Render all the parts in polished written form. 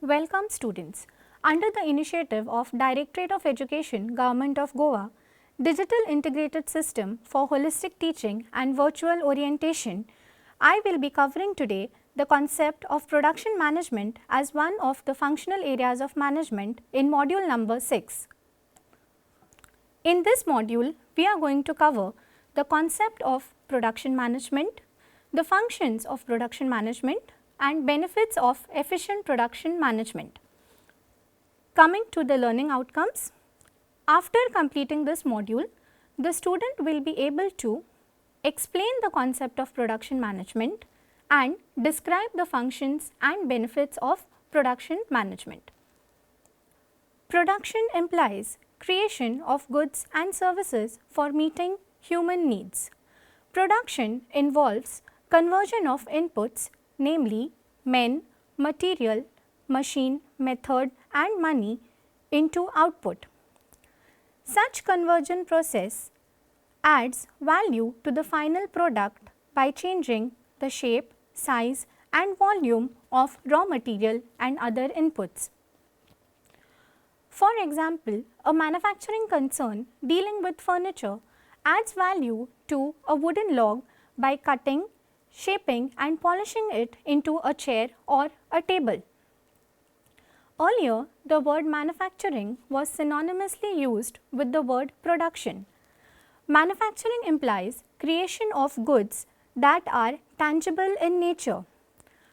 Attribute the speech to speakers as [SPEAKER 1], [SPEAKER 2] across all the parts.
[SPEAKER 1] Welcome students. Under the initiative of Directorate of Education, Government of Goa, Digital Integrated System for Holistic Teaching and Virtual Orientation, I will be covering today the concept of production management as one of the functional areas of management in module number 6. In this module, we are going to cover the concept of production management, the functions of production management, and benefits of efficient production management. Coming to the learning outcomes, after completing this module, the student will be able to explain the concept of production management and describe the functions and benefits of production management. Production implies creation of goods and services for meeting human needs. Production involves conversion of inputs, namely men, material, machine, method and money into output. Such conversion process adds value to the final product by changing the shape, size and volume of raw material and other inputs. For example, a manufacturing concern dealing with furniture adds value to a wooden log by cutting, shaping and polishing it into a chair or a table. Earlier, the word manufacturing was synonymously used with the word production. Manufacturing implies creation of goods that are tangible in nature.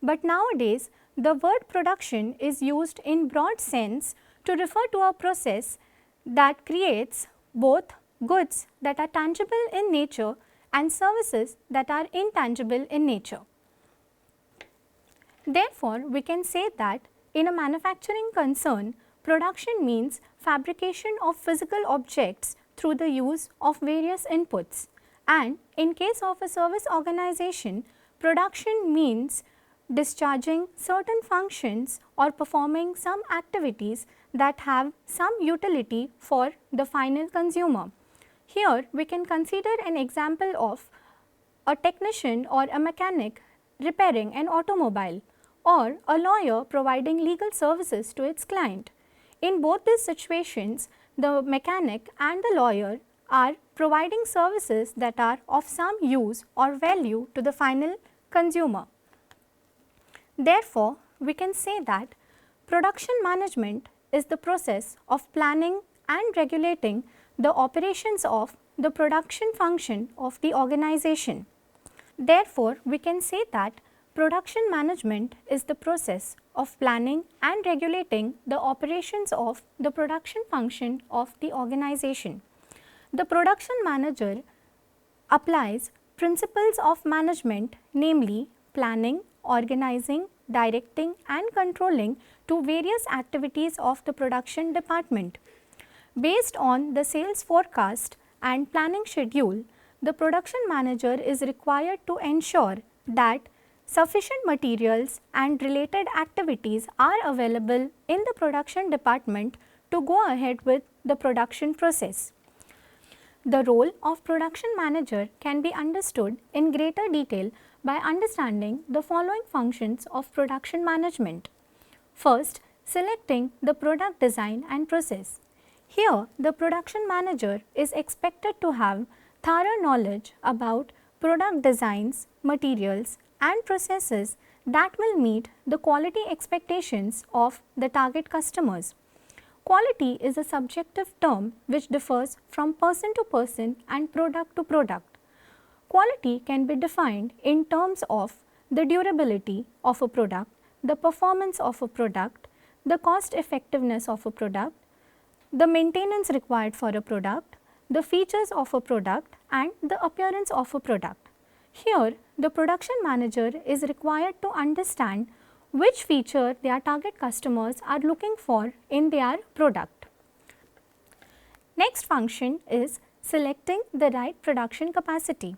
[SPEAKER 1] But nowadays, the word production is used in broad sense to refer to a process that creates both goods that are tangible in nature and services that are intangible in nature. Therefore, we can say that in a manufacturing concern, production means fabrication of physical objects through the use of various inputs, and in case of a service organization, production means discharging certain functions or performing some activities that have some utility for the final consumer. Here we can consider an example of a technician or a mechanic repairing an automobile, or a lawyer providing legal services to its client. In both these situations, the mechanic and the lawyer are providing services that are of some use or value to the final consumer. Therefore, we can say that production management is the process of planning and regulating the operations of the production function of the organization. Therefore, we can say that production management is the process of planning and regulating the operations of the production function of the organization. The production manager applies principles of management, namely planning, organizing, directing and controlling to various activities of the production department. Based on the sales forecast and planning schedule, the production manager is required to ensure that sufficient materials and related activities are available in the production department to go ahead with the production process. The role of production manager can be understood in greater detail by understanding the following functions of production management. First, selecting the product design and process. Here, the production manager is expected to have thorough knowledge about product designs, materials and processes that will meet the quality expectations of the target customers. Quality is a subjective term which differs from person to person and product to product. Quality can be defined in terms of the durability of a product, the performance of a product, the cost effectiveness of a product, the maintenance required for a product, the features of a product and the appearance of a product. Here, the production manager is required to understand which feature their target customers are looking for in their product. Next function is selecting the right production capacity.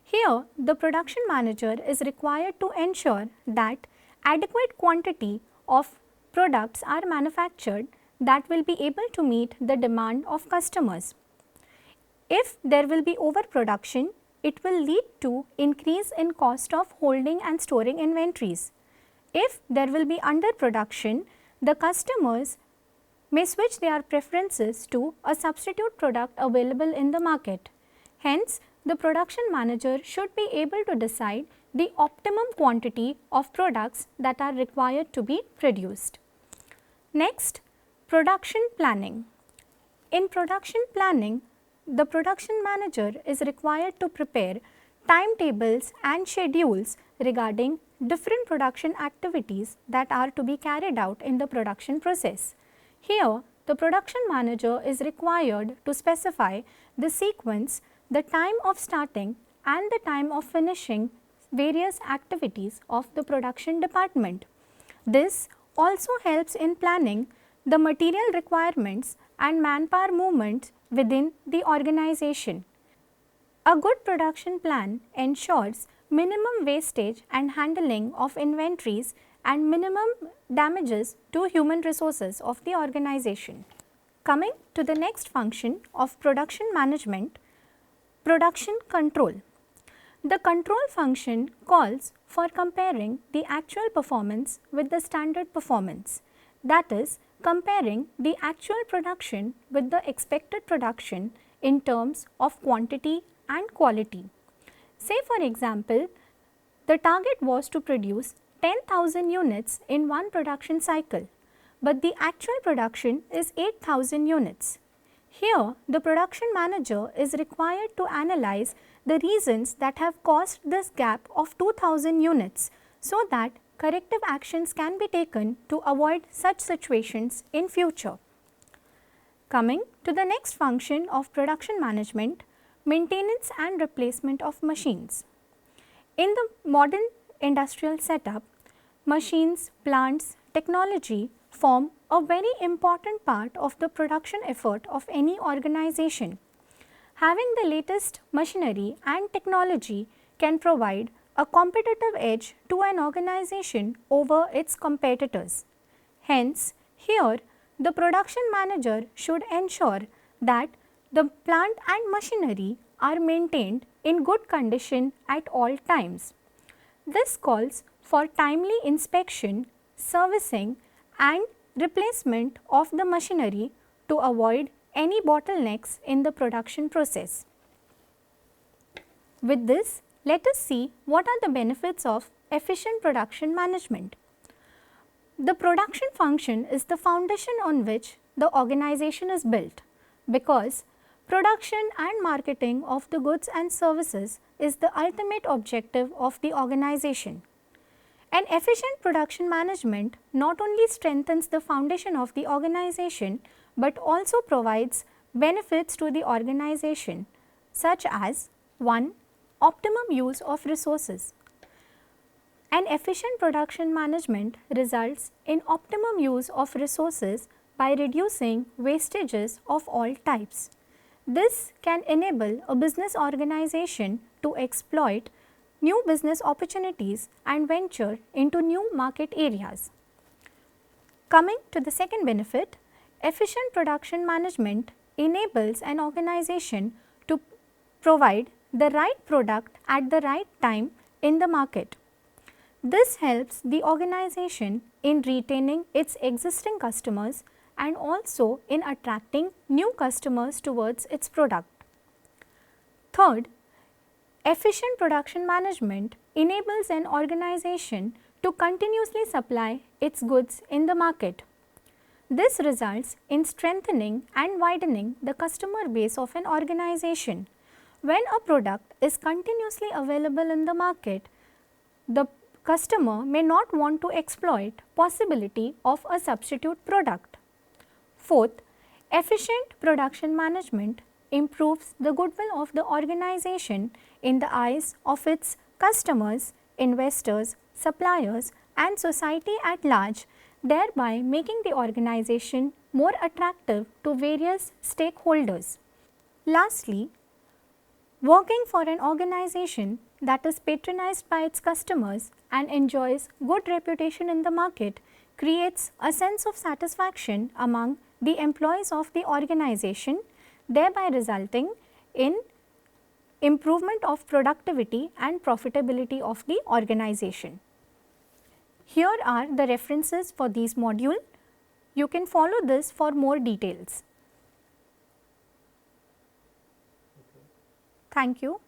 [SPEAKER 1] Here, the production manager is required to ensure that adequate quantity of products are manufactured that will be able to meet the demand of customers. If there will be overproduction, it will lead to increase in cost of holding and storing inventories. If there will be underproduction, the customers may switch their preferences to a substitute product available in the market. Hence, the production manager should be able to decide the optimum quantity of products that are required to be produced. Next, production planning. In production planning, the production manager is required to prepare timetables and schedules regarding different production activities that are to be carried out in the production process. Here, the production manager is required to specify the sequence, the time of starting and the time of finishing various activities of the production department. This also helps in planning the material requirements and manpower movements within the organization. A good production plan ensures minimum wastage and handling of inventories and minimum damages to human resources of the organization. Coming to the next function of production management, production control. The control function calls for comparing the actual performance with the standard performance, that is, comparing the actual production with the expected production in terms of quantity and quality. Say for example, the target was to produce 10,000 units in one production cycle, but the actual production is 8,000 units. Here, the production manager is required to analyze the reasons that have caused this gap of 2,000 units so that corrective actions can be taken to avoid such situations in future. Coming to the next function of production management, maintenance and replacement of machines. In the modern industrial setup, machines, plants, technology form a very important part of the production effort of any organization. Having the latest machinery and technology can provide a competitive edge to an organization over its competitors. Hence, here the production manager should ensure that the plant and machinery are maintained in good condition at all times. This calls for timely inspection, servicing and replacement of the machinery to avoid any bottlenecks in the production process. With this, let us see what are the benefits of efficient production management. The production function is the foundation on which the organization is built, because production and marketing of the goods and services is the ultimate objective of the organization. An efficient production management not only strengthens the foundation of the organization, but also provides benefits to the organization such as 1. Optimum use of resources. An efficient production management results in optimum use of resources by reducing wastages of all types. This can enable a business organization to exploit new business opportunities and venture into new market areas. Coming to the second benefit, efficient production management enables an organization to provide the right product at the right time in the market. This helps the organization in retaining its existing customers and also in attracting new customers towards its product. Third, efficient production management enables an organization to continuously supply its goods in the market. This results in strengthening and widening the customer base of an organization. When a product is continuously available in the market, the customer may not want to exploit possibility of a substitute product. Fourth, efficient production management improves the goodwill of the organization in the eyes of its customers, investors, suppliers and society at large, thereby making the organization more attractive to various stakeholders. Lastly, working for an organization that is patronized by its customers and enjoys good reputation in the market creates a sense of satisfaction among the employees of the organization, thereby resulting in improvement of productivity and profitability of the organization. Here are the references for these modules. You can follow this for more details. Thank you.